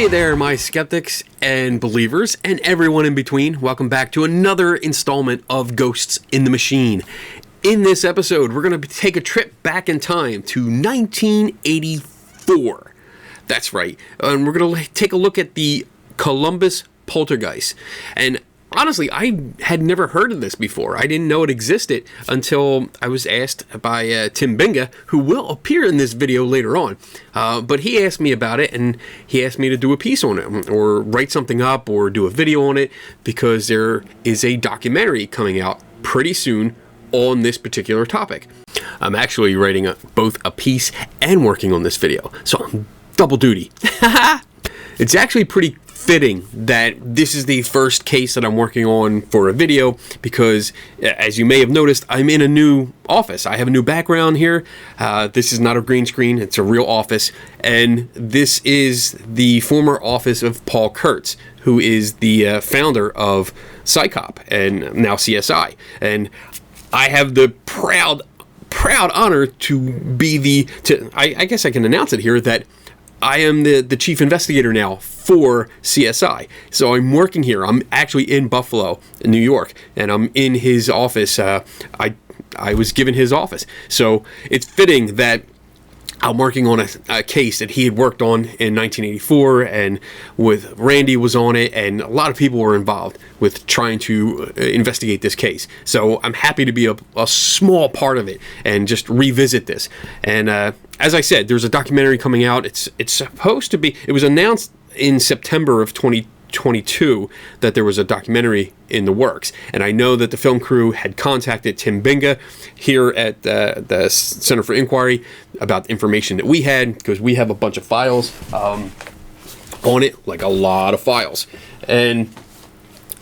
Hey there, my skeptics and believers and everyone in between. Welcome back to another installment of Ghosts in the Machine. In this episode, we're going to take a trip back in time to 1984. That's right. And we're going to take a look at the Columbus Poltergeist. And honestly, I had never heard of this before. I didn't know it existed until I was asked by Tim Binga, who will appear in this video later on. But he asked me about it, and he asked me to do a piece on it, or write something up, or do a video on it, because there is a documentary coming out pretty soon on this particular topic. I'm actually writing both a piece and working on this video, so I'm double duty. It's actually pretty fitting that this is the first case that I'm working on for a video, because as you may have noticed, I'm in a new office. I have a new background here. This is not a green screen, it's a real office, and this is the former office of Paul Kurtz, who is the founder of Psychop and now CSI. And I have the proud honor to be I guess I can announce it here, that I am the chief investigator now for CSI. So I'm working here. I'm actually in Buffalo, New York, and I'm in his office. I was given his office. So it's fitting that I'm working on a case that he had worked on in 1984, and with Randy was on it, and a lot of people were involved with trying to investigate this case. So I'm happy to be a small part of it and just revisit this. And as I said, there's a documentary coming out. It's supposed to be. It was announced in September of 2022 that there was a documentary in the works, and I know that the film crew had contacted Tim Binga here at the Center for Inquiry about the information that we had, because we have a bunch of files on it, like a lot of files, and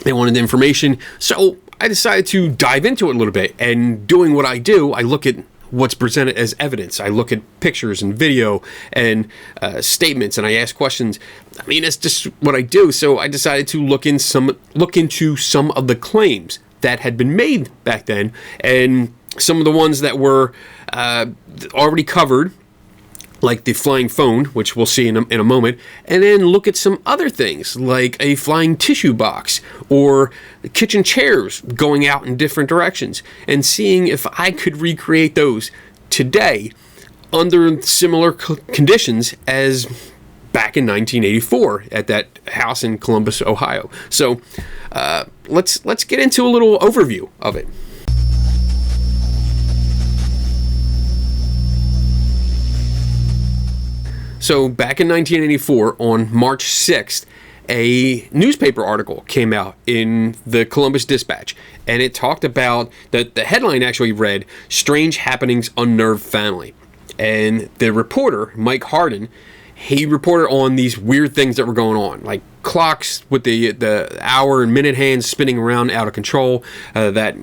they wanted the information. So I decided to dive into it a little bit, and doing what I do, I look at what's presented as evidence. I look at pictures and video and statements, and I ask questions. I mean, it's just what I do. So I decided to look into some of the claims that had been made back then, and some of the ones that were already covered, like the flying phone, which we'll see in a moment, and then look at some other things, like a flying tissue box, or kitchen chairs going out in different directions, and seeing if I could recreate those today under similar conditions as back in 1984 at that house in Columbus, Ohio. So let's get into a little overview of it. So back in 1984, on March 6th, a newspaper article came out in the Columbus Dispatch, and it talked about, the headline actually read, "Strange Happenings Unnerve Family." And the reporter, Mike Harden, he reported on these weird things that were going on, like clocks with the hour and minute hands spinning around out of control, that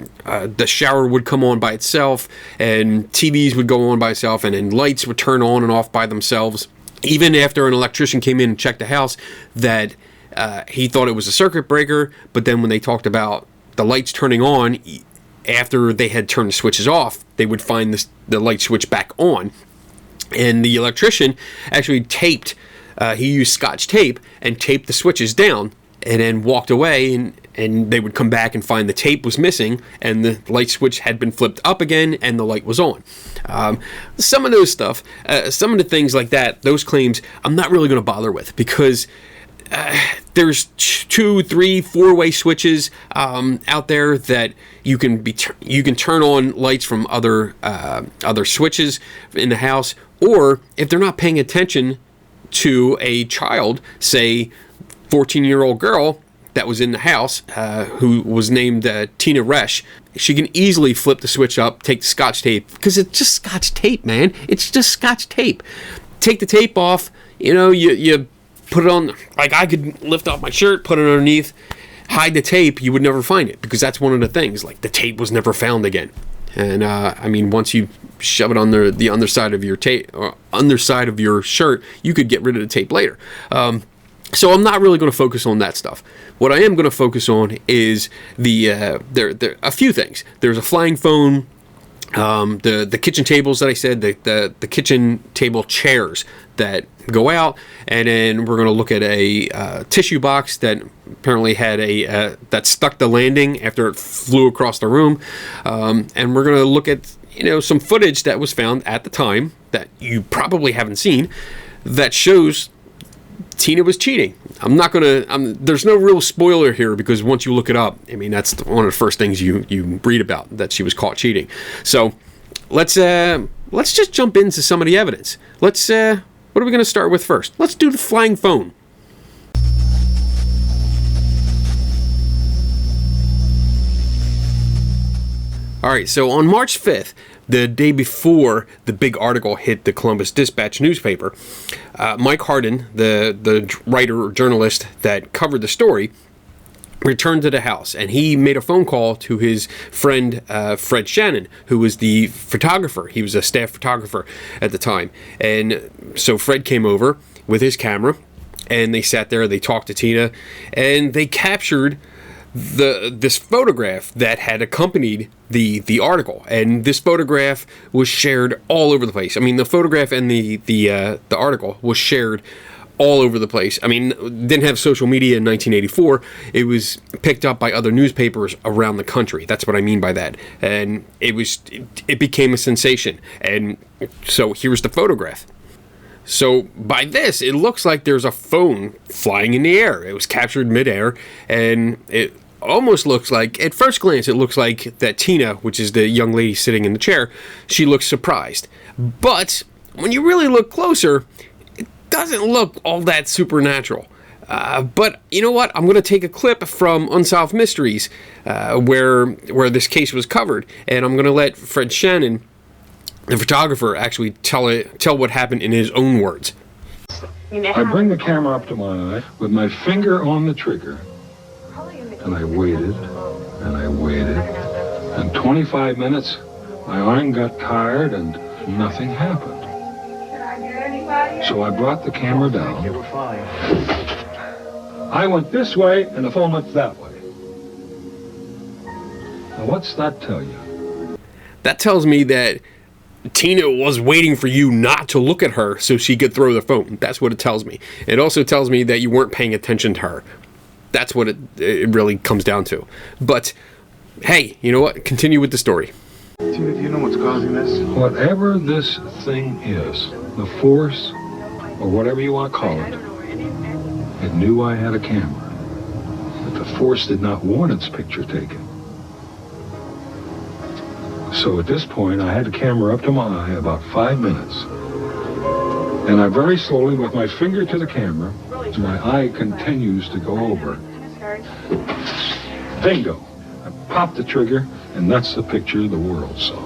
the shower would come on by itself, and TVs would go on by itself, and then lights would turn on and off by themselves. Even after an electrician came in and checked the house, that he thought it was a circuit breaker, but then when they talked about the lights turning on, after they had turned the switches off, they would find the light switch back on. And the electrician actually he used scotch tape and taped the switches down, and then walked away, and they would come back and find the tape was missing, and the light switch had been flipped up again, and the light was on. Some of those stuff, some of the things like that, those claims, I'm not really going to bother with, because there's 2, 3, 4-way switches out there that you can turn on lights from other switches in the house, or if they're not paying attention to a child, say 14-year-old girl that was in the house, who was named Tina Resch, she can easily flip the switch up, take the scotch tape, because it's just scotch tape, man. It's just scotch tape. Take the tape off, you put it on, like I could lift off my shirt, put it underneath, hide the tape, you would never find it, because that's one of the things, like the tape was never found again. And I mean, once you shove it on the underside of your tape, or underside of your shirt, you could get rid of the tape later. So I'm not really going to focus on that stuff. What I am going to focus on is there a few things. There's a flying phone The kitchen tables that I said, the kitchen table chairs that go out, and then we're going to look at a tissue box that apparently had that stuck the landing after it flew across the room, and we're going to look at some footage that was found at the time that you probably haven't seen that shows Tina was cheating. I'm not going to, there's no real spoiler here because once you look it up, I mean, that's one of the first things you read about, that she was caught cheating. So let's just jump into some of the evidence. What are we going to start with first? Let's do the flying phone. All right, so on March 5th, the day before the big article hit the Columbus Dispatch newspaper, Mike Hardin, the writer or journalist that covered the story, returned to the house, and he made a phone call to his friend Fred Shannon, who was the photographer. He was a staff photographer at the time. And so Fred came over with his camera, and they sat there, they talked to Tina, and they captured this photograph that had accompanied the article. And this photograph was shared all over the place. I mean, the photograph and the article was shared all over the place. I mean, didn't have social media in 1984. It was picked up by other newspapers around the country. That's what I mean by that. And it became a sensation. And so here's the photograph. So by this, it looks like there's a phone flying in the air. It was captured midair, and it almost looks like, at first glance, it looks like that Tina, which is the young lady sitting in the chair, she looks surprised. But when you really look closer, it doesn't look all that supernatural. But you know what? I'm going to take a clip from Unsolved Mysteries, where this case was covered, and I'm going to let Fred Shannon, the photographer, actually tell what happened in his own words. I bring the camera up to my eye with my finger on the trigger, and I waited, and I waited, and 25 minutes, my arm got tired and nothing happened. So I brought the camera down. I went this way, and the phone went that way. Now what's that tell you? That tells me that Tina was waiting for you not to look at her so she could throw the phone. That's what it tells me. It also tells me that you weren't paying attention to her. That's what it really comes down to. But, hey, you know what? Continue with the story. Tina, do you know what's causing this? Whatever this thing is, the force, or whatever you want to call it, it knew I had a camera. But the force did not want its picture taken. So at this point, I had the camera up to my eye about 5 minutes. And I very slowly, with my finger to the camera, my eye continues to go over. Bingo! I popped the trigger, and that's the picture the world saw.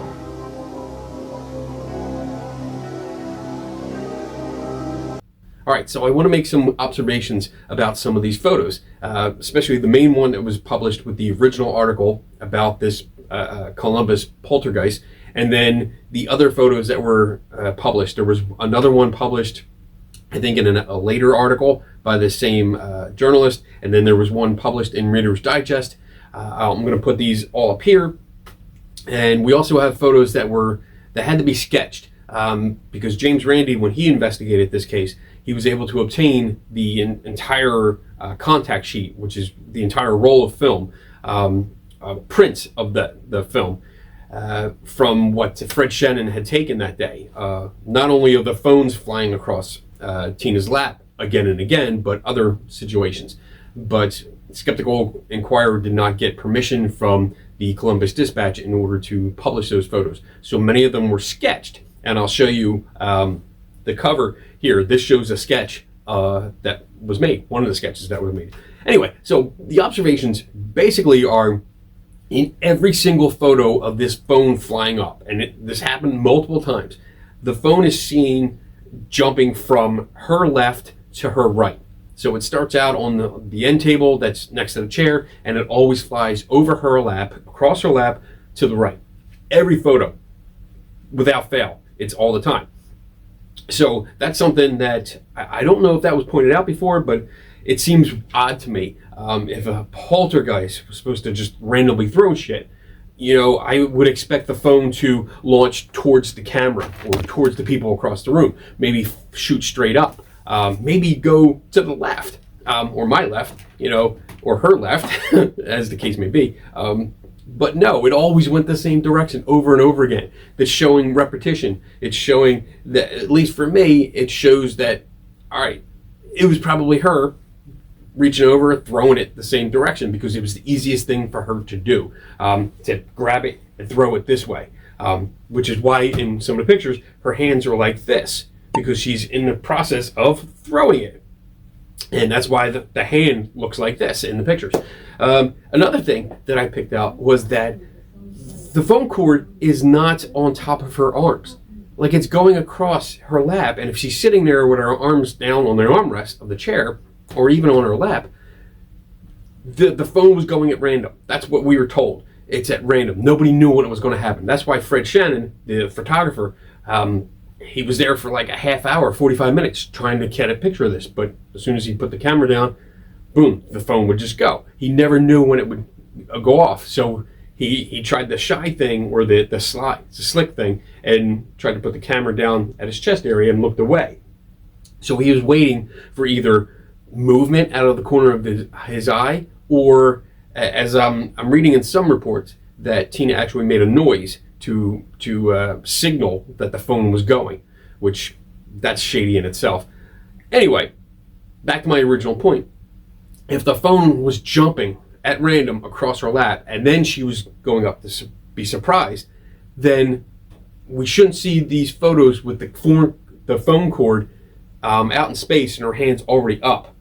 All right, so I want to make some observations about some of these photos, especially the main one that was published with the original article about this Columbus Poltergeist, and then the other photos that were published. There was another one published, I think, in a later article by the same journalist, and then there was one published in Reader's Digest. I'm going to put these all up here, and we also have photos that had to be sketched because James Randi, when he investigated this case, he was able to obtain the entire contact sheet, which is the entire roll of film. Prints of the film from what Fred Shannon had taken that day. Not only of the phones flying across Tina's lap again and again, but other situations. But Skeptical Inquirer did not get permission from the Columbus Dispatch in order to publish those photos. So many of them were sketched, and I'll show you the cover here. This shows a sketch that was made, one of the sketches that was made. Anyway, so the observations basically are in every single photo of this phone flying up, and this happened multiple times. The phone is seen jumping from her left to her right. So it starts out on the end table that's next to the chair, and it always flies over her lap, across her lap, to the right. Every photo, without fail. It's all the time. So that's something that I don't know if that was pointed out before, but it seems odd to me. If a poltergeist was supposed to just randomly throw shit, I would expect the phone to launch towards the camera or towards the people across the room. Maybe shoot straight up. Maybe go to the left, or my left, or her left, as the case may be. But no, it always went the same direction over and over again. That's showing repetition. It's showing that, at least for me, it shows that, all right, it was probably her reaching over, throwing it the same direction because it was the easiest thing for her to do, to grab it and throw it this way, which is why in some of the pictures, her hands are like this because she's in the process of throwing it. And that's why the hand looks like this in the pictures. Another thing that I picked out was that the phone cord is not on top of her arms. Like, it's going across her lap, and if she's sitting there with her arms down on the armrest of the chair, or even on her lap, the phone was going at random. That's what we were told. It's at random. Nobody knew when it was going to happen. That's why Fred Shannon, the photographer, he was there for like a half hour, 45 minutes, trying to get a picture of this. But as soon as he put the camera down, boom, the phone would just go. He never knew when it would go off. So he tried the shy thing, or the slick thing, and tried to put the camera down at his chest area and looked away. So he was waiting for either movement out of the corner of his eye, or as I'm reading in some reports that Tina actually made a noise to signal that the phone was going, which that's shady in itself. Anyway, back to my original point. If the phone was jumping at random across her lap and then she was going up to be surprised, then we shouldn't see these photos with the phone cord out in space and her hands already up.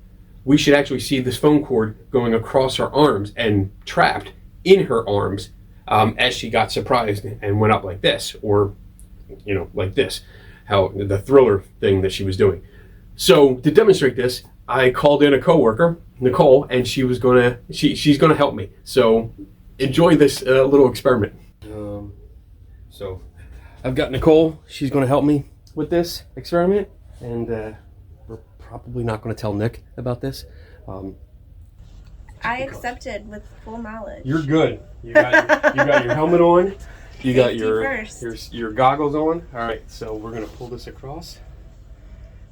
We should actually see this phone cord going across her arms and trapped in her arms as she got surprised and went up like this, or like this, how the thriller thing that she was doing. So to demonstrate this, I called in a coworker, Nicole, and she's gonna help me. So enjoy this little experiment. So I've got Nicole. She's gonna help me with this experiment, and we're probably not gonna tell Nick about this. I accepted with full knowledge. You're good. You got your helmet on. You got your goggles on. All right, so we're gonna pull this across.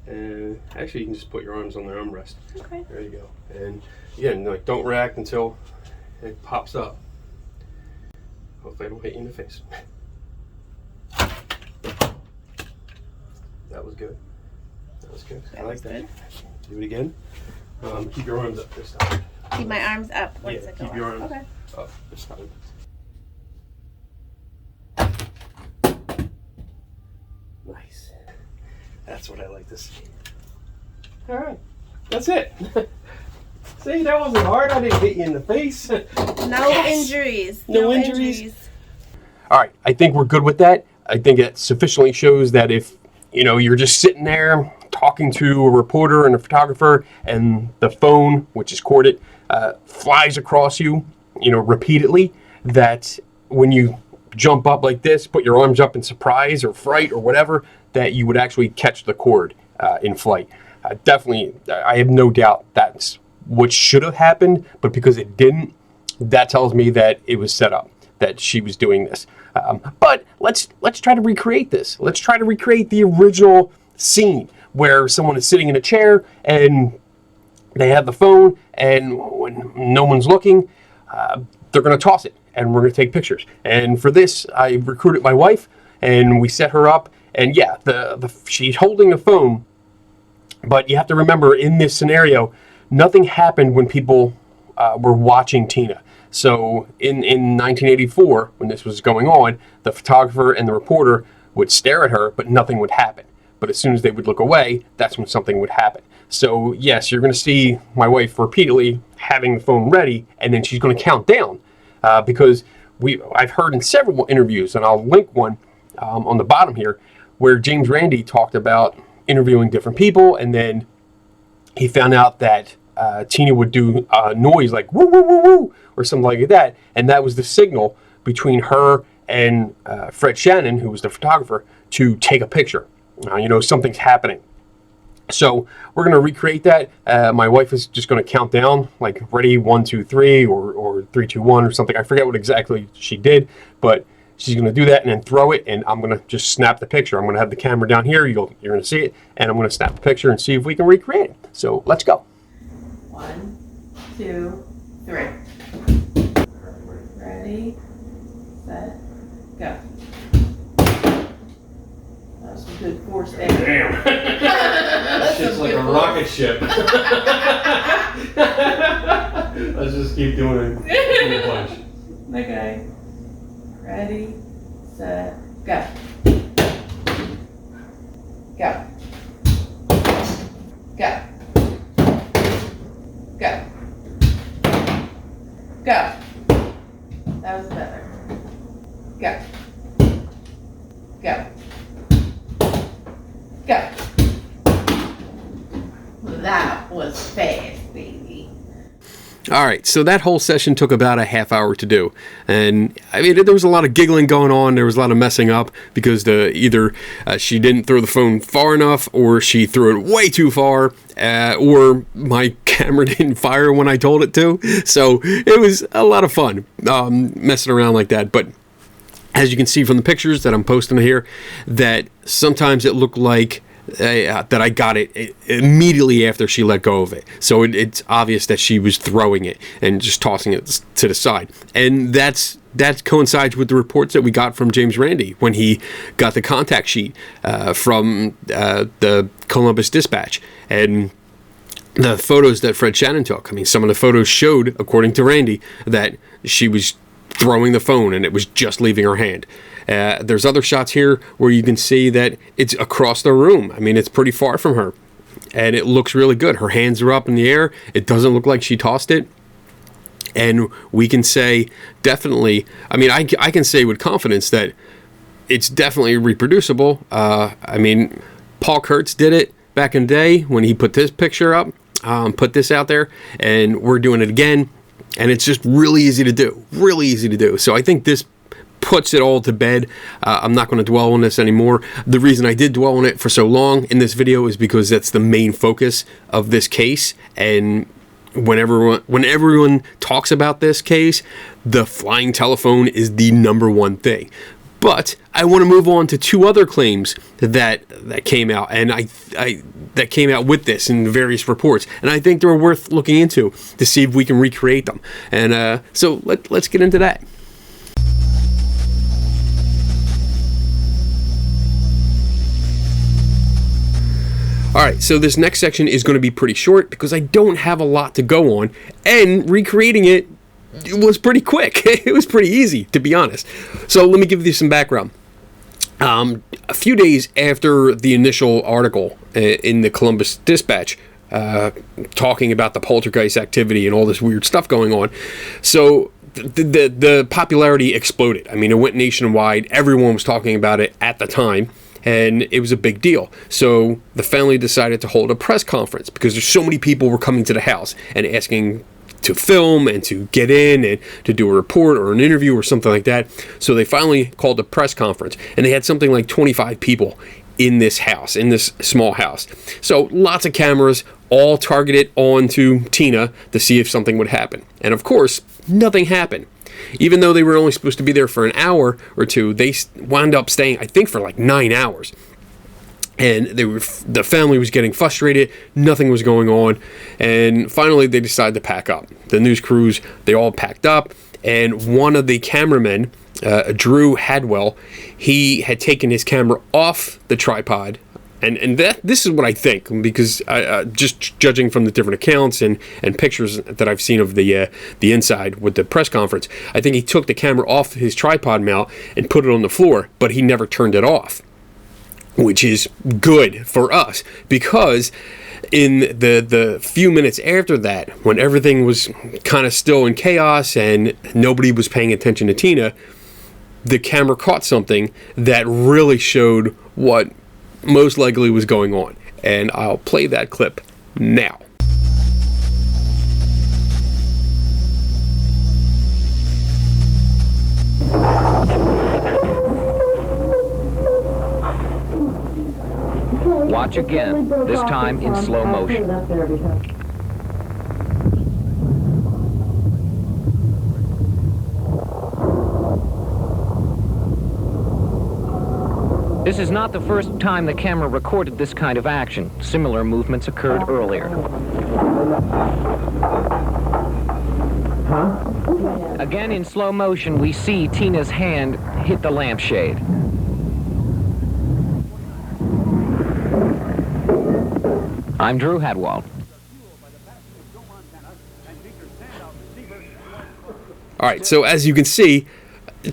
And actually, you can just put your arms on the armrest. Okay. There you go. And again, don't react until it pops up. Hopefully, I don't hit you in the face. That was good. That was good. I like that. Good. Do it again. Keep your arms up this time. Keep my arms up once I go keep your arms up this time. Nice. That's what I like to see. All right. That's it. See, that wasn't hard. I didn't hit you in the face. No injuries. No injuries. All right. I think we're good with that. I think it sufficiently shows that if, you're just sitting there talking to a reporter and a photographer, and the phone, which is corded, flies across you, repeatedly, that when you jump up like this, put your arms up in surprise or fright or whatever, that you would actually catch the cord in flight. Definitely, I have no doubt that's what should have happened, but because it didn't, that tells me that it was set up, that she was doing this. But let's try to recreate this. Let's try to recreate the original scene where someone is sitting in a chair and they have the phone, and when no one's looking, they're going to toss it, and we're going to take pictures. And for this, I recruited my wife, and we set her up. And yeah, she's holding the phone, but you have to remember, in this scenario, nothing happened when people were watching Tina. So in 1984, when this was going on, the photographer and the reporter would stare at her, but nothing would happen. But as soon as they would look away, that's when something would happen. So yes, you're going to see my wife repeatedly having the phone ready, and then she's going to count down because I've heard in several interviews, and I'll link one on the bottom here, where James Randi talked about interviewing different people, and then he found out that Tina would do a noise like woo woo woo woo or something like that, and that was the signal between her and Fred Shannon, who was the photographer, to take a picture. Something's happening. So we're going to recreate that. My wife is just going to count down, like ready, 1, 2, 3, or 3, 2, 1 or something. I forget what exactly she did, but she's going to do that and then throw it, and I'm going to just snap the picture. I'm going to have the camera down here. You're going to see it, and I'm going to snap the picture and see if we can recreate it. So let's go. 1, 2, 3. Ready, set, go. That was some good force there. Damn. That shit's like a rocket ship. Let's just keep doing it. A bunch. Okay. Ready, set, go. Go. Go. Go. Go. That was better. Go. Go. Go. That was fast, baby. All right, so that whole session took about a half hour to do, and I mean there was a lot of giggling going on. There was a lot of messing up because either she didn't throw the phone far enough, or she threw it way too far, or my camera didn't fire when I told it to. So it was a lot of fun messing around like that. But as you can see from the pictures that I'm posting here, that sometimes it looked like that I got it immediately after she let go of it. So it's obvious that she was throwing it and just tossing it to the side. And that coincides with the reports that we got from James Randi when he got the contact sheet from the Columbus Dispatch. And the photos that Fred Shannon took, I mean, some of the photos showed, according to Randi, that she was throwing the phone and it was just leaving her hand. There's other shots here where you can see that it's across the room. I mean, it's pretty far from her, and it looks really good. Her hands are up in the air. It doesn't look like she tossed it. And we can say definitely, I mean, I can say with confidence that it's definitely reproducible. I mean, Paul Kurtz did it back in the day when he put this picture up, put this out there, and we're doing it again. And it's just really easy to do. So I think this puts it all to bed. I'm not going to dwell on this anymore. The reason I did dwell on it for so long in this video is because that's the main focus of this case. And when everyone talks about this case, the flying telephone is the #1 thing. But I want to move on to 2 other claims that came out, and that came out with this in various reports, and I think they're worth looking into to see if we can recreate them. And so let's get into that. All right, so this next section is going to be pretty short because I don't have a lot to go on, and recreating it was pretty quick. It was pretty easy, to be honest. So let me give you some background. A few days after the initial article in the Columbus Dispatch talking about the poltergeist activity and all this weird stuff going on, so the popularity exploded. I mean, it went nationwide. Everyone was talking about it at the time, and it was a big deal. So the family decided to hold a press conference because there's so many people were coming to the house and asking to film and to get in and to do a report or an interview or something like that. So they finally called a press conference, and they had something like 25 people in this house, in this small house. So lots of cameras, all targeted onto Tina to see if something would happen. And of course, nothing happened. Even though they were only supposed to be there for an hour or two, they wound up staying, I think, for like 9 hours. And the family was getting frustrated. Nothing was going on. And finally, they decided to pack up. The news crews, they all packed up. And one of the cameramen, Drew Hadwell, he had taken his camera off the tripod. And this is what I think, because just judging from the different accounts and pictures that I've seen of the inside with the press conference, I think he took the camera off his tripod mount and put it on the floor, but he never turned it off, which is good for us, because in the few minutes after that, when everything was kind of still in chaos and nobody was paying attention to Tina, the camera caught something that really showed what most likely was going on. And I'll play that clip now. Watch again, this time in slow motion. This is not the first time the camera recorded this kind of action. Similar movements occurred earlier. Again, in slow motion, we see Tina's hand hit the lampshade. I'm Drew Hadwald. All right, so as you can see,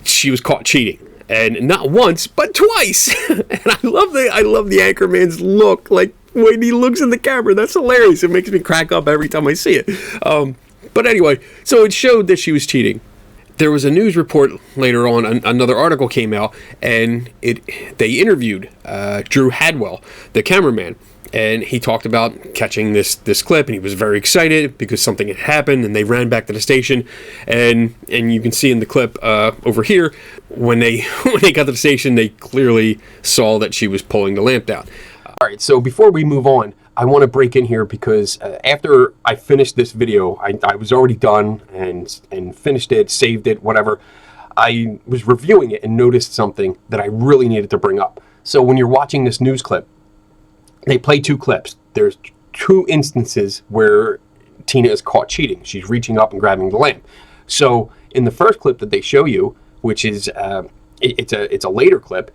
she was caught cheating. And not once, but twice. And I love the anchorman's look, like when he looks in the camera. That's hilarious. It makes me crack up every time I see it. But anyway, so it showed that she was cheating. There was a news report later on, another article came out, and they interviewed Drew Hadwell, the cameraman. And he talked about catching this clip, and he was very excited because something had happened, and they ran back to the station. And you can see in the clip over here, when they got to the station, they clearly saw that she was pulling the lamp down. All right, so before we move on, I want to break in here because after I finished this video, I was already done and finished it, saved it, whatever. I was reviewing it and noticed something that I really needed to bring up. So when you're watching this news clip, they play two clips. There's two instances where Tina is caught cheating. She's reaching up and grabbing the lamp. So in the first clip that they show you, which is it's a later clip,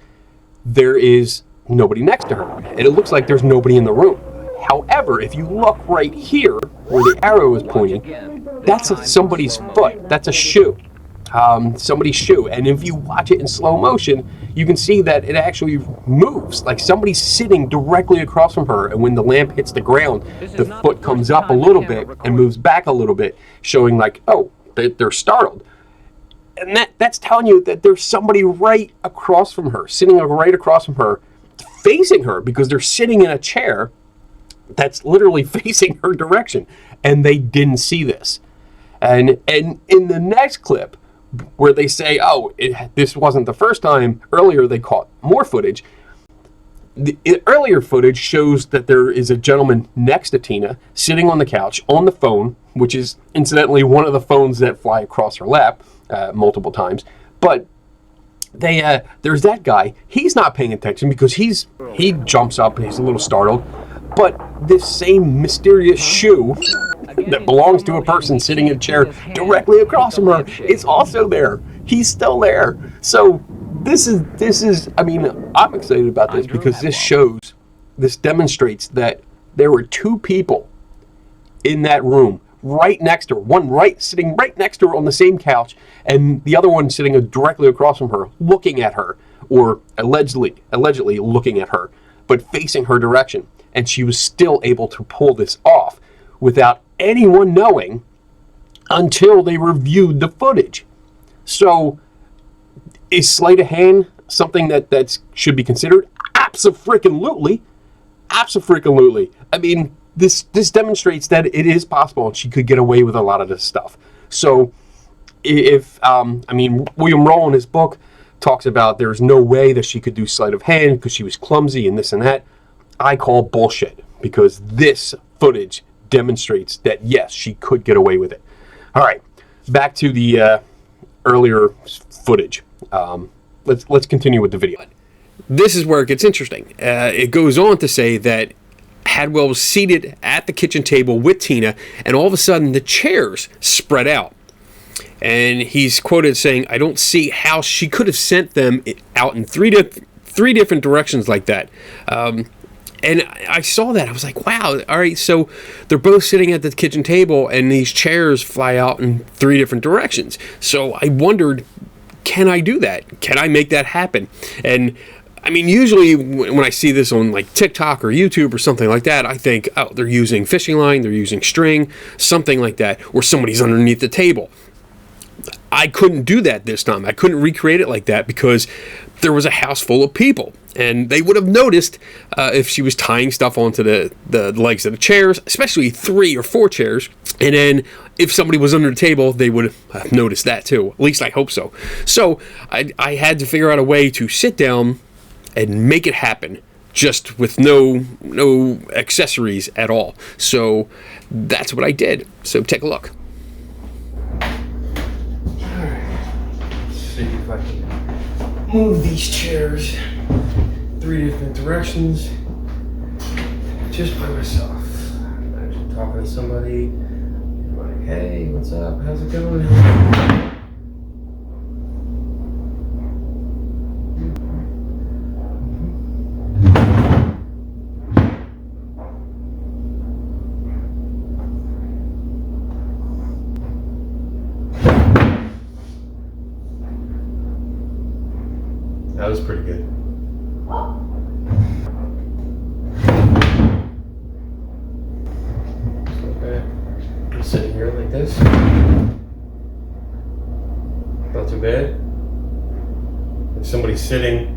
there is nobody next to her, and it looks like there's nobody in the room. However, if you look right here where the arrow is pointing, that's somebody's foot. That's a shoe. Somebody's shoe. And if you watch it in slow motion, you can see that it actually moves. Like somebody's sitting directly across from her, and when the lamp hits the ground, the foot comes up a little bit and moves back a little bit, showing like, oh, they're startled. And that's telling you that there's somebody right across from her, sitting right across from her, facing her, because they're sitting in a chair that's literally facing her direction, and they didn't see this. And in the next clip, where they say, oh, this wasn't the first time, earlier they caught more footage. The earlier footage shows that there is a gentleman next to Tina sitting on the couch on the phone, which is incidentally one of the phones that fly across her lap multiple times. But there's that guy. He's not paying attention because he jumps up and he's a little startled. But this same mysterious shoe that belongs to a person sitting in a chair directly across from her is also there. He's still there. So this is I mean, I'm excited about this because this demonstrates that there were two people in that room right next to her, one sitting right next to her on the same couch, and the other one sitting directly across from her, looking at her, or allegedly looking at her, but facing her direction. And she was still able to pull this off without anyone knowing until they reviewed the footage. So is sleight of hand something that should be considered? Abso-freaking-lutely. Abso-freaking-lutely. I mean, this demonstrates that it is possible and she could get away with a lot of this stuff. So if William Rowe in his book talks about there's no way that she could do sleight of hand because she was clumsy and this and that. I call bullshit, because this footage demonstrates that yes, she could get away with it. All right, back to the earlier footage. Let's continue with the video. This is where it gets interesting. It goes on to say that Hadwell was seated at the kitchen table with Tina, and all of a sudden the chairs spread out. And he's quoted saying, "I don't see how she could have sent them out in three different directions like that." And I saw that. I was like, wow, all right, so they're both sitting at the kitchen table and these chairs fly out in three different directions. So I wondered, can I do that? Can I make that happen? And I mean, usually when I see this on like TikTok or YouTube or something like that, I think, oh, they're using fishing line, they're using string, something like that, or somebody's underneath the table. I couldn't do that this time. I couldn't recreate it like that because there was a house full of people, and they would have noticed if she was tying stuff onto the legs of the chairs, especially 3 or 4 chairs. And then if somebody was under the table, they would have noticed that too. At least I hope so. So I had to figure out a way to sit down and make it happen, just with no accessories at all. So that's what I did. So take a look. See if I can move these chairs 3 different directions just by myself. Imagine talking to somebody, like, hey, what's up? How's it going? That was pretty good. Okay. I'm sitting here like this. Not too bad. If somebody's sitting,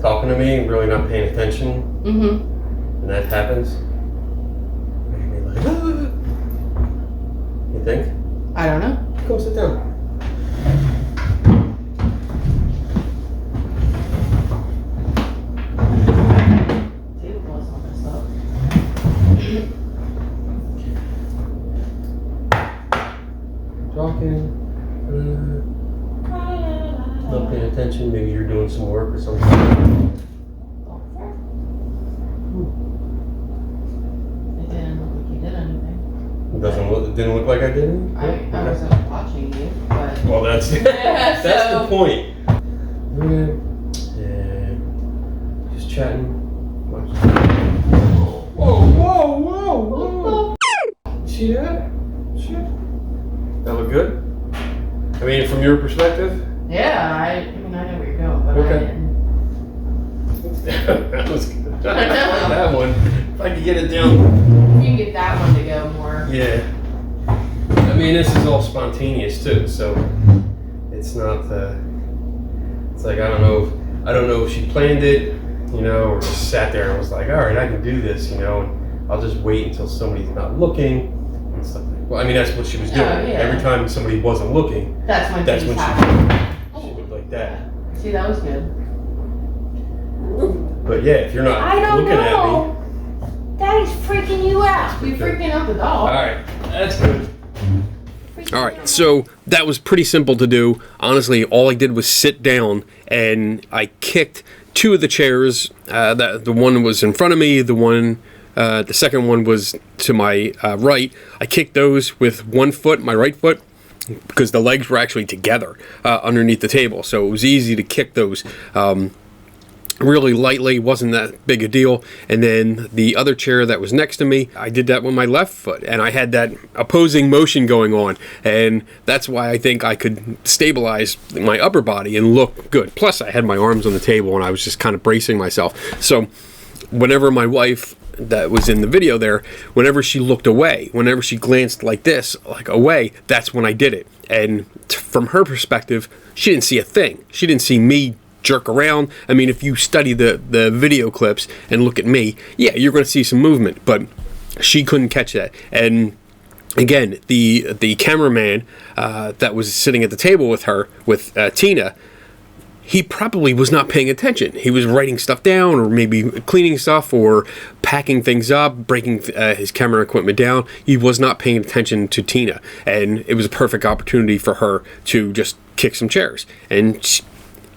talking to me, and really not paying attention, and that happens, maybe like, ah. You think? I don't know. Go sit down. Talking, not paying attention. Maybe you're doing some work or something. It didn't look like you did anything. It didn't look like I did. I wasn't watching you, but Well, that's that's the point. Yeah, just chatting. Whoa! See that? Shit. That look good? I mean, from your perspective? yeah, I mean I know where you're going, but Okay. I didn't. That was good. I like that one. If I could get it down. You can get that one to go more. Yeah. I mean, this is all spontaneous too, so it's not. It's like I don't know if she planned it, or just sat there and was like, all right, I can do this, and I'll just wait until somebody's not looking and stuff. Well, I mean, that's what she was doing. yeah. Every time somebody wasn't looking, That's when that's things when happen. she would like that. See, that was good. But yeah, if you're not I don't looking know. Daddy's freaking you out. We freaking out the at me, dog. all right, that's good. Freaking All out. right, so that was pretty simple to do. Honestly, all I did was sit down and I kicked 2 of the chairs. The one was in front of me. The second one was to my right. I kicked those with 1 foot, my right foot, because the legs were actually together underneath the table. So it was easy to kick those really lightly, wasn't that big a deal. And then the other chair that was next to me, I did that with my left foot, and I had that opposing motion going on, and that's why I think I could stabilize my upper body and look good. Plus I had my arms on the table and I was just kind of bracing myself. So whenever my wife that was in the video there, whenever she looked away, whenever she glanced like this, like away, that's when I did it. And from her perspective, she didn't see a thing. She didn't see me jerk around. I mean, if you study the video clips and look at me, yeah, you're going to see some movement, but she couldn't catch that. And again, the cameraman that was sitting at the table with her, with Tina, he probably was not paying attention. He was writing stuff down, or maybe cleaning stuff, or packing things up, breaking his camera equipment down. He was not paying attention to Tina, and it was a perfect opportunity for her to just kick some chairs. And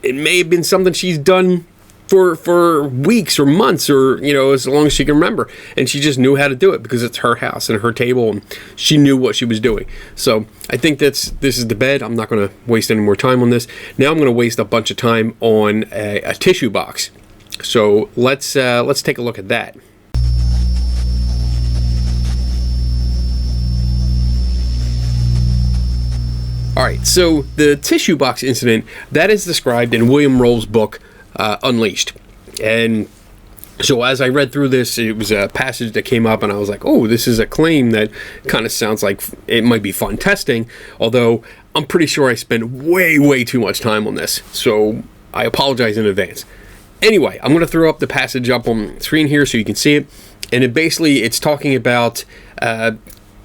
it may have been something she's done for weeks or months, or as long as she can remember, and she just knew how to do it because it's her house and her table, and she knew what she was doing. So I think this is the bed. I'm not going to waste any more time on this. Now I'm going to waste a bunch of time on a tissue box. So let's take a look at that. All right, so the tissue box incident, that is described in William Roll's book, Unleashed. And so as I read through this, it was a passage that came up, and I was like, oh, this is a claim that kind of sounds like it might be fun testing, although I'm pretty sure I spent way too much time on this. So I apologize in advance. Anyway, I'm going to throw up the passage up on screen here so you can see it. And it's talking about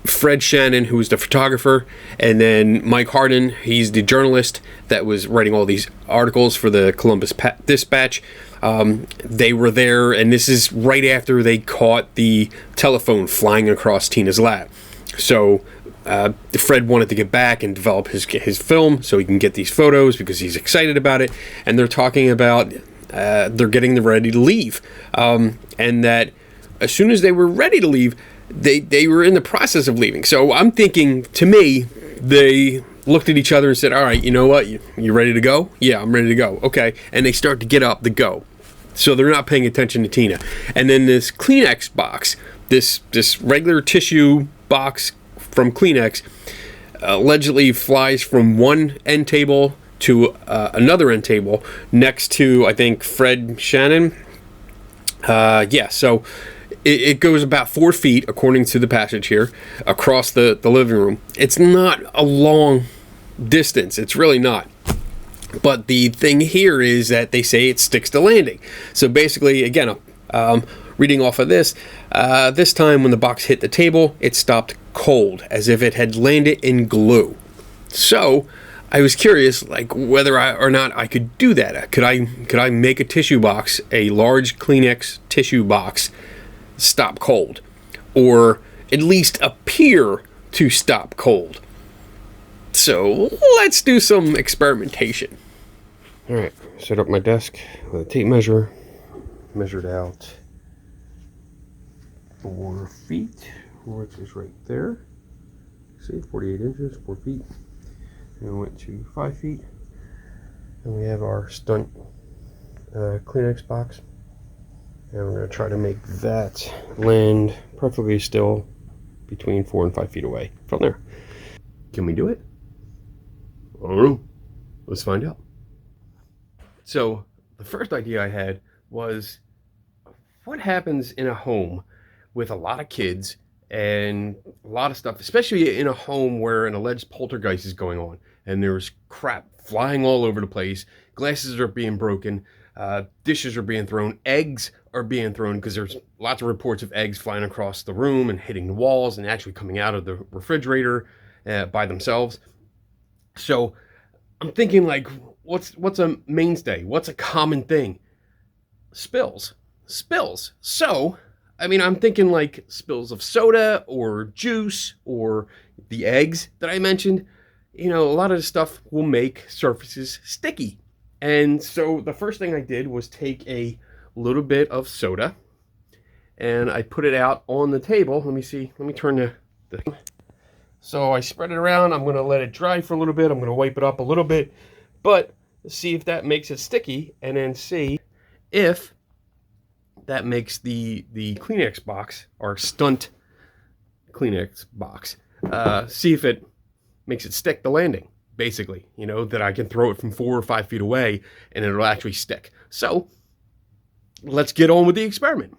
Fred Shannon, who was the photographer, and then Mike Hardin, he's the journalist that was writing all these articles for the Columbus Dispatch. They were there, and this is right after they caught the telephone flying across Tina's lap. So Fred wanted to get back and develop his film so he can get these photos because he's excited about it. And they're talking about they're getting ready to leave, and that as soon as they were ready to leave, they were in the process of leaving. So I'm thinking, to me, they looked at each other and said, all right, you know what, you ready to go? Yeah, I'm ready to go. Okay. And they start to get up to go. So they're not paying attention to Tina. And then this Kleenex box, this regular tissue box from Kleenex, allegedly flies from one end table to another end table next to, I think, Fred Shannon. So it goes about 4 feet, according to the passage here, across the living room. It's not a long distance. It's really not. But the thing here is that they say it sticks to landing. So basically, again, reading off of this, this time when the box hit the table, it stopped cold, as if it had landed in glue. So I was curious, like, whether or not I could do that. Could I make a tissue box, a large Kleenex tissue box, stop cold, or at least appear to stop cold? So let's do some experimentation. All right, set up my desk with a tape measure. Measured out 4 feet, which is right there. See, 48 inches, 4 feet. And we went to 5 feet. And we have our stunt Kleenex box. And we're going to try to make that land preferably still between 4 and 5 feet away from there. Can we do it? I don't know. Let's find out. So the first idea I had was, what happens in a home with a lot of kids and a lot of stuff, especially in a home where an alleged poltergeist is going on and there's crap flying all over the place, glasses are being broken, dishes are being thrown, eggs are being thrown, because there's lots of reports of eggs flying across the room and hitting the walls and actually coming out of the refrigerator by themselves. So I'm thinking, like, what's a mainstay? What's a common thing? Spills. So, I mean, I'm thinking like spills of soda or juice or the eggs that I mentioned. You know, a lot of this stuff will make surfaces sticky. And so the first thing I did was take a little bit of soda and I put it out on the table. Let me see. Let me turn the thing. So I spread it around. I'm going to let it dry for a little bit. I'm going to wipe it up a little bit, but see if that makes it sticky, and then see if that makes the Kleenex box, or stunt Kleenex box, see if it makes it stick the landing, basically. You know, that I can throw it from 4 or 5 feet away and it'll actually stick. So let's get on with the experiment.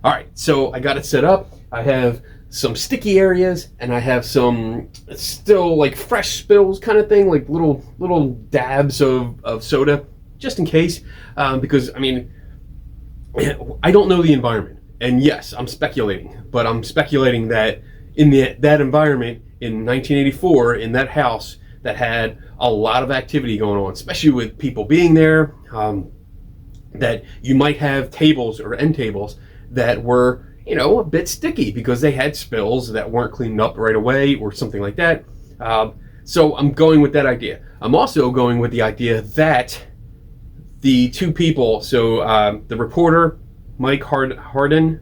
All right, so I got it set up. I have some sticky areas and I have some still like fresh spills kind of thing, like little dabs of soda, just in case, because I mean, I don't know the environment, and yes, I'm speculating, but I'm speculating that in that environment in 1984, in that house that had a lot of activity going on, especially with people being there, that you might have tables or end tables that were, you know, a bit sticky because they had spills that weren't cleaned up right away or something like that. So I'm going with that idea. I'm also going with the idea that the two people, so the reporter, Mike Harden,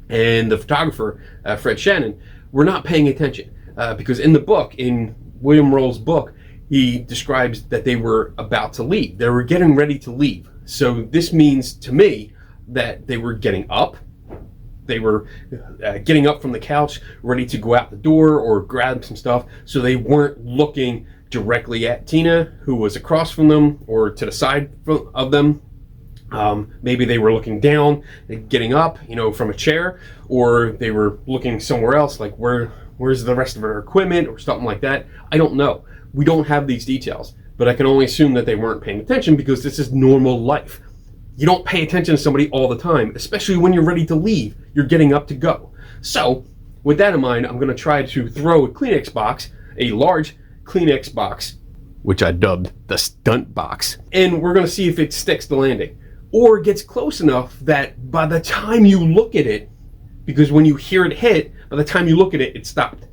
and the photographer, Fred Shannon, were not paying attention. Because in the book, in William Roll's book, he describes that they were about to leave. They were getting ready to leave. So this means to me that they were getting up. They were getting up from the couch, ready to go out the door or grab some stuff. So they weren't looking directly at Tina, who was across from them or to the side of them. Maybe they were looking down, getting up, you know, from a chair, or they were looking somewhere else, like where's the rest of her equipment or something like that. I don't know. We don't have these details, but I can only assume that they weren't paying attention because this is normal life. You don't pay attention to somebody all the time, especially when you're ready to leave. You're getting up to go. So with that in mind, I'm going to try to throw a Kleenex box, a large Kleenex box, which I dubbed the stunt box, and we're going to see if it sticks the landing or gets close enough that by the time you look at it, because when you hear it hit, by the time you look at it, it stopped.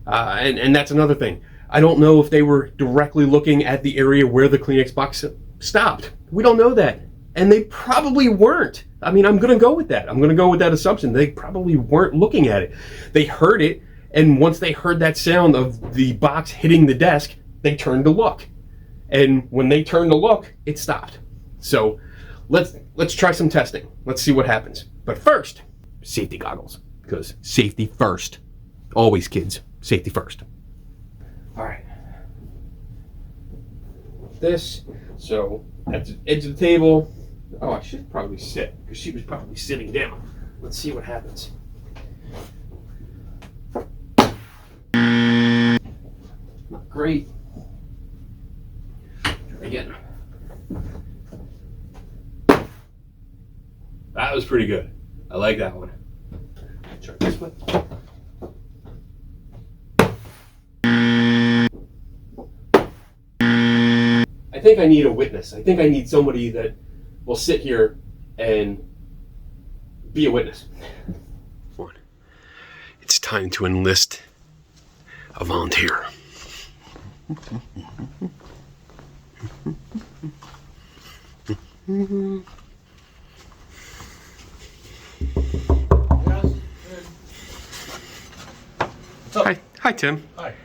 And that's another thing. I don't know if they were directly looking at the area where the Kleenex box stopped. We don't know that. And they probably weren't. I mean, I'm going to go with that. I'm going to go with that assumption. They probably weren't looking at it. They heard it, and once they heard that sound of the box hitting the desk, they turned to look. And when they turned to look, it stopped. So let's try some testing. Let's see what happens. But first, safety goggles, because safety first. Always, kids, safety first. All right. This, so at the edge of the table. Oh, I should probably sit, because she was probably sitting down. Let's see what happens. Not great. Try again. That was pretty good. I like that one. Try this one. I think I need a witness. I think I need somebody that will sit here and be a witness. It's time to enlist a volunteer. Hi, Tim. Hi.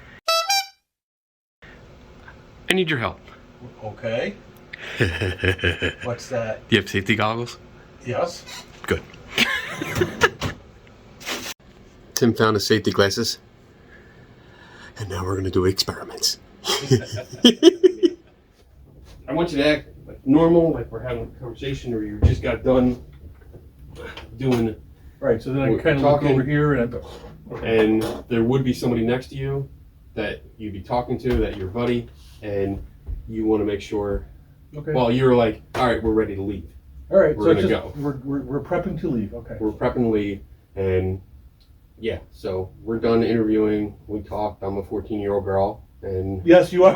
I need your help. Okay. What's that? Do you have safety goggles? Yes. Good. Tim found his safety glasses. And now we're going to do experiments. I want you to act like normal, like we're having a conversation, or you just got done doing. Right, so then I kind of look over here and I go, okay. And there would be somebody next to you that you'd be talking to, that your buddy, and you want to make sure. Okay. Well, you're like, all right, we're ready to leave. All right, we're so gonna just, go. We're prepping to leave. Okay. We're prepping to leave, and yeah, so we're done interviewing. We talked. I'm a 14-year-old girl, and yes, you are.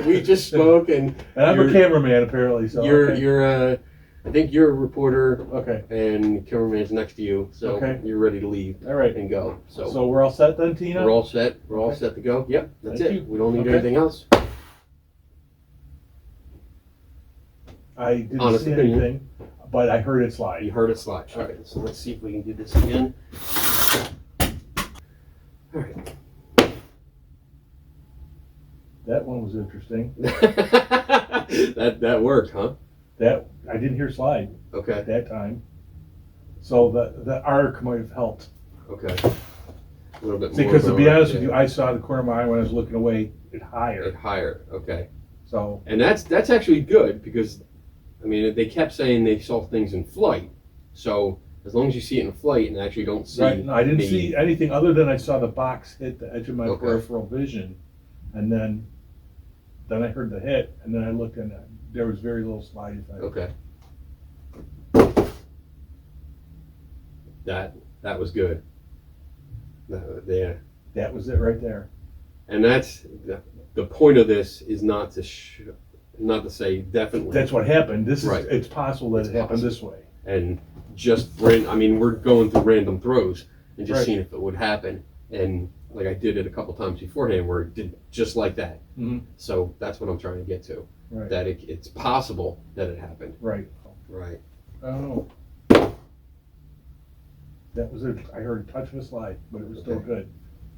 we just spoke, and I'm a cameraman apparently. So you're I think you're a reporter. Okay. And cameraman's next to you, so okay. You're ready to leave. All right. And go. So we're all set then, Tina? We're all set. We're all set to go. Yep, that's Thank it. you. We don't need Okay. anything else. I didn't Honest see opinion. anything, but I heard it slide. You heard it slide. All right, so let's see if we can do this again. All right. That one was interesting. that worked, huh? That I didn't hear slide Okay. at that time. So the arc might have helped. Okay. A little bit more. Because to be lower, honest yeah. with you, I saw the corner of my eye when I was looking away, it higher. It higher. Okay. So And that's actually good, because I mean, they kept saying they saw things in flight. So as long as you see it in flight and actually don't see. right, no, I didn't see anything other than I saw the box hit the edge of my Okay. peripheral vision, and then I heard the hit, and then I looked and there was very little slide effect. Okay. That was good. Yeah. That was it right there. And that's the point of this is not to say definitely. That's what happened. This Right. is it's possible that it happened this way. And just I mean, we're going through random throws and just Right. seeing if it would happen. And like I did it a couple times beforehand where it did just like that. Mm-hmm. So that's what I'm trying to get to. Right. That it's possible that it happened. Right. Right. I don't know. That was it. I heard a touch of a slide, but it was still Okay. good.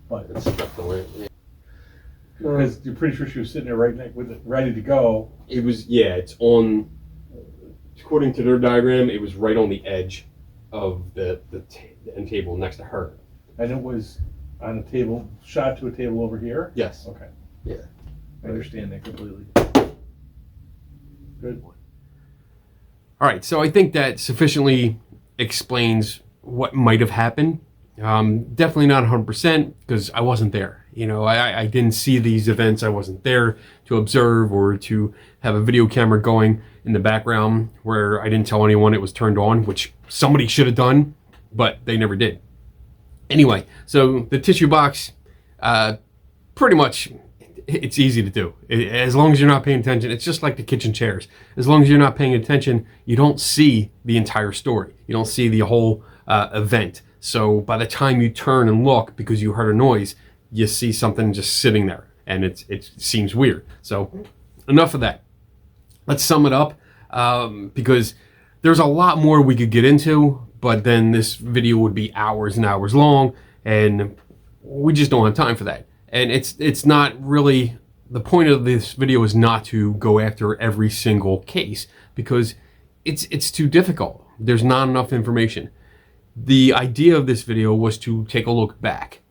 But It's stuff to land. Yeah. because you're pretty sure she was sitting there right next with it ready to go. It was, yeah, it's on, according to their diagram, it was right on the edge of the end table next to her. And it was on a table, shot to a table over here? Yes. Okay. Yeah. I understand that completely. Good. All right, so I think that sufficiently explains what might have happened. Definitely not 100% because I wasn't there. You know, I didn't see these events. I wasn't there to observe or to have a video camera going in the background where I didn't tell anyone it was turned on, which somebody should have done, but they never did. Anyway, so the tissue box, pretty much it's easy to do. As long as you're not paying attention, it's just like the kitchen chairs. As long as you're not paying attention, you don't see the entire story. You don't see the whole event. So by the time you turn and look, because you heard a noise, you see something just sitting there, and it seems weird. So enough of that. Let's sum it up. because there's a lot more we could get into, but then this video would be hours and hours long, and we just don't have time for that. And it's not really, the point of this video is not to go after every single case, because it's too difficult. There's not enough information. The idea of this video was to take a look back.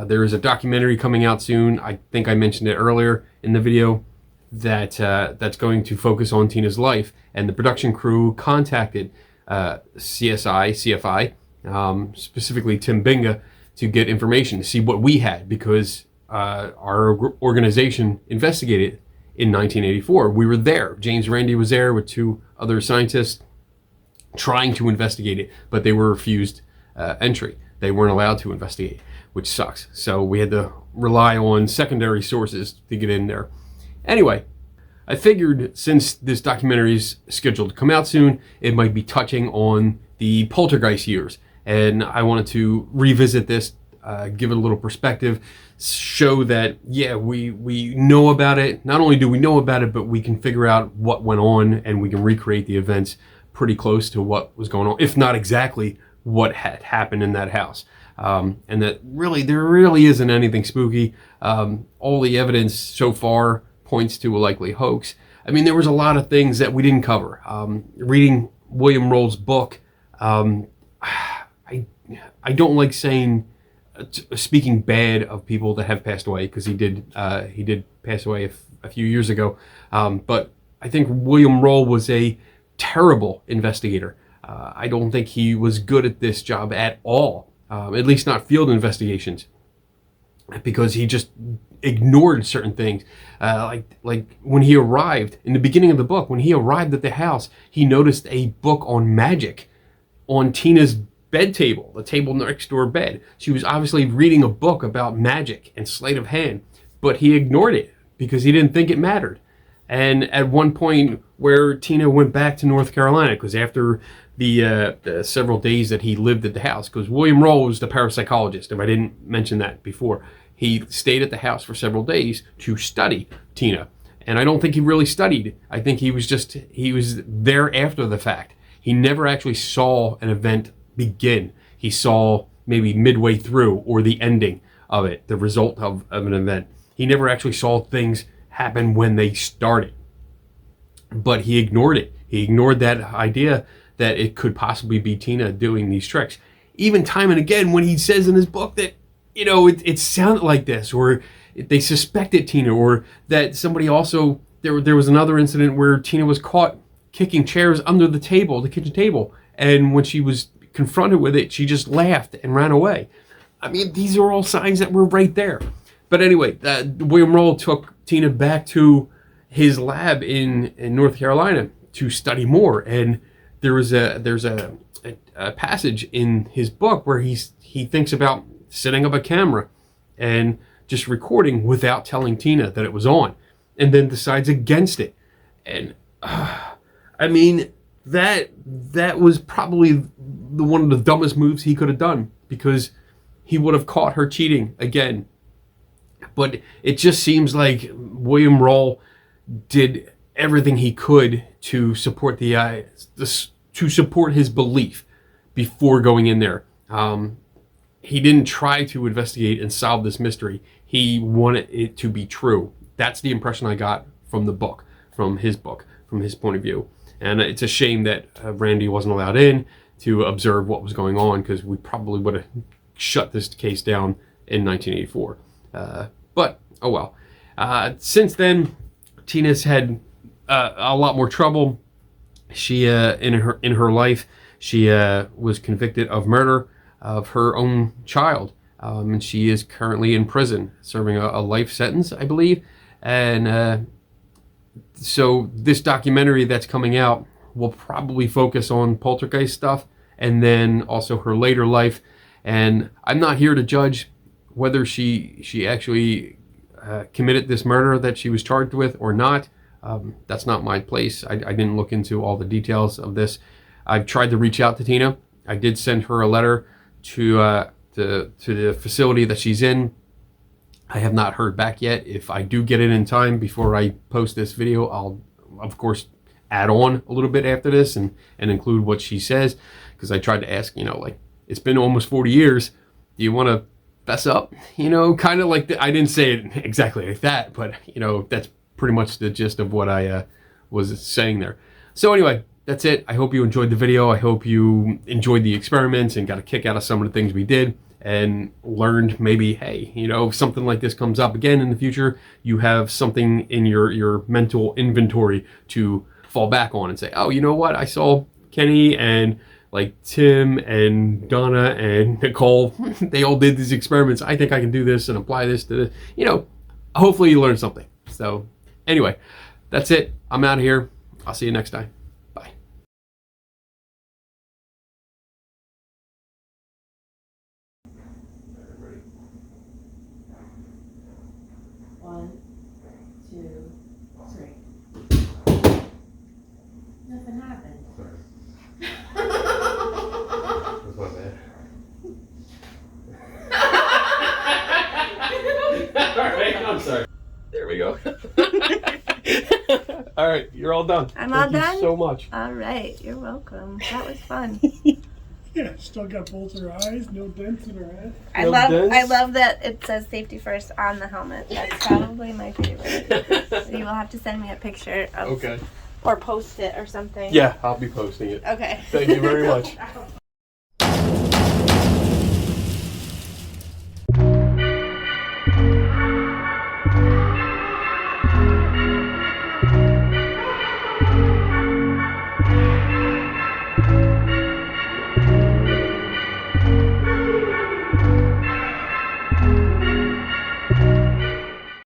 There is a documentary coming out soon. I think I mentioned it earlier in the video, that that's going to focus on Tina's life, and the production crew contacted CFI, specifically Tim Binga, to get information, to see what we had, because our organization investigated in 1984. We were there. James Randi was there with 2 other scientists trying to investigate it, but they were refused entry. They weren't allowed to investigate, which sucks. So we had to rely on secondary sources to get in there. Anyway, I figured since this documentary is scheduled to come out soon, it might be touching on the Poltergeist years. And I wanted to revisit this, give it a little perspective, show that, yeah, we know about it. Not only do we know about it, but we can figure out what went on, and we can recreate the events pretty close to what was going on, if not exactly what had happened in that house. And that really, there really isn't anything spooky. All the evidence so far points to a likely hoax. I mean, there was a lot of things that we didn't cover. Reading William Roll's book, I don't like speaking bad of people that have passed away, because he did pass away a few years ago. But I think William Roll was a terrible investigator. I don't think he was good at this job at all, at least not field investigations, because he just ignored certain things. Like when he arrived, in the beginning of the book, when he arrived at the house, he noticed a book on magic on Tina's bed table, the table next to her bed. She was obviously reading a book about magic and sleight of hand, but he ignored it because he didn't think it mattered. And at one point where Tina went back to North Carolina, because after the several days that he lived at the house, because William Roll was the parapsychologist, if I didn't mention that before, he stayed at the house for several days to study Tina. And I don't think he really studied. I think he was there after the fact. He never actually saw an event begin. He saw maybe midway through, or the ending of it, the result of an event. He never actually saw things happen when they started. But he ignored it. He ignored that idea that it could possibly be Tina doing these tricks. Even time and again, when he says in his book that, it sounded like this, or they suspected Tina, or that somebody also, there was another incident where Tina was caught kicking chairs under the table, the kitchen table, and when she was confronted with it, she just laughed and ran away. I mean, these are all signs that were right there. But anyway, William Roll took Tina back to his lab in North Carolina to study more, and there's a passage in his book where he thinks about setting up a camera and just recording without telling Tina that it was on, and then decides against it. And I mean, that was probably one of the dumbest moves he could have done, because he would have caught her cheating again. But it just seems like William Roll did everything he could to support to support his belief before going in there. He didn't try to investigate and solve this mystery. He wanted it to be true. That's the impression I got from the book, from his point of view. And it's a shame that Randi wasn't allowed in to observe what was going on, because we probably would have shut this case down in 1984. But oh well. Since then, Tina's had a lot more trouble. She in her life, she was convicted of murder of her own child, and she is currently in prison serving a life sentence, I believe. And so this documentary that's coming out will probably focus on poltergeist stuff, and then also her later life. And I'm not here to judge whether she actually committed this murder that she was charged with or not. That's not my place. I didn't look into all the details of this. I've tried to reach out to Tina. I did send her a letter to the facility that she's in. I have not heard back yet. If I do get it in time before I post this video, I'll of course add on a little bit after this and include what she says, because I tried to ask, like, it's been almost 40 years. Do you want to fess up? Kind of like I didn't say it exactly like that, but that's pretty much the gist of what I was saying there. So anyway, that's it. I hope you enjoyed the video. I hope you enjoyed the experiments and got a kick out of some of the things we did and learned maybe, hey, if something like this comes up again in the future, you have something in your mental inventory to fall back on and say, oh, you know what? I saw Kenny and like Tim and Donna and Nicole, they all did these experiments. I think I can do this and apply this to this. Hopefully you learned something. So anyway, that's it. I'm out of here. I'll see you next time. Bye. One, two, three. Nothing happened. Sorry. That's my bad. All right, I'm sorry. There we go. All right, you're all done. I'm all done? Thank you so much. All right, you're welcome. That was fun. Yeah, still got both her eyes, no dents in her head. I love that it says safety first on the helmet. That's probably my favorite. You will have to send me a picture of, Okay. or post it or something. Yeah, I'll be posting it. Okay. Thank you very much.